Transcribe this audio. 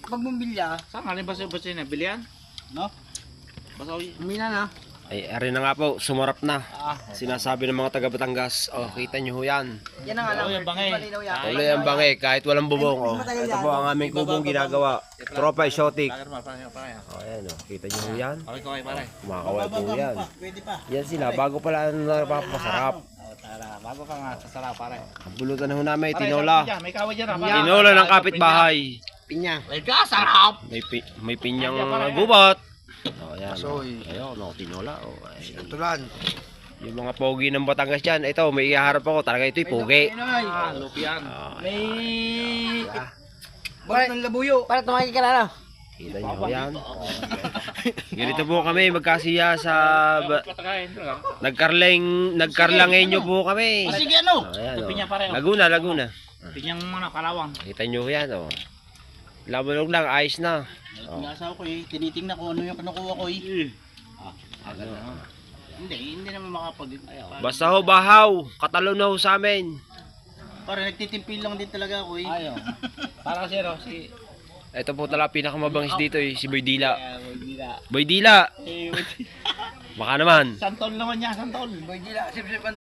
Pag bumbilya, Saan nga rin ba sa na? Bilian? no? Basawi. Umina na. Ay, ari na nga po, sumarap na. Sinasabi ng mga taga Batangas, oh, kita nyo ho yan. Yan ang alam. Tuloy ang bangay. Tuloy ang bangay, kahit walang bubong. Oh. Ito po ang aming kubong ginagawa. Tropa exotic. Oh, ayan, oh. Kita nyo ho yan. Okay, okay, pare. Kumakawal po yan. Pwede pa. Yan sila, bago pala napapasarap. Tara, bago ka nga sa sarap, pare. Ang bulutan ho namin, Pare, tinola. may kaway dyan, pare. Tinola ng kapitbahay. Pinya. May kasarap! May pinyang gubat. Oh, ayan. Oh. Asoy. Ayun, oh, tinola. Oh, ay. Tulan. Yung mga pogi ng Batangas dyan, ito, may iharap ako. Talaga ito'y pogi. Ah, lupian. Oh, May... ah, Balat ng labuyo. Para tumaki ka na. kita nyo yan. Oh, ganito po kami, magkasiya sa... Patakain. Nagkarlangenyo po kami. Sige ano? Oh, ayan, oh. Pinya, pare, oh. Laguna. Pinyang kalawang. Kita nyo yan, oh. Labanog lang, ayos na. Oh. Nasa ko eh. Tinitingnan ko ano yung kinukuha ko eh. Hindi naman makapag... Basta ho, bahaw. Katalo na ho sa amin. Para nagtitimpil lang din talaga ako eh. Ayaw. Para kasi si... Ito po talaga pinakamabangis dito eh, si Boy Dila. Dila. Boy Dila! Baka naman. Santol naman niya, santol. Boy, di la. Sip-sip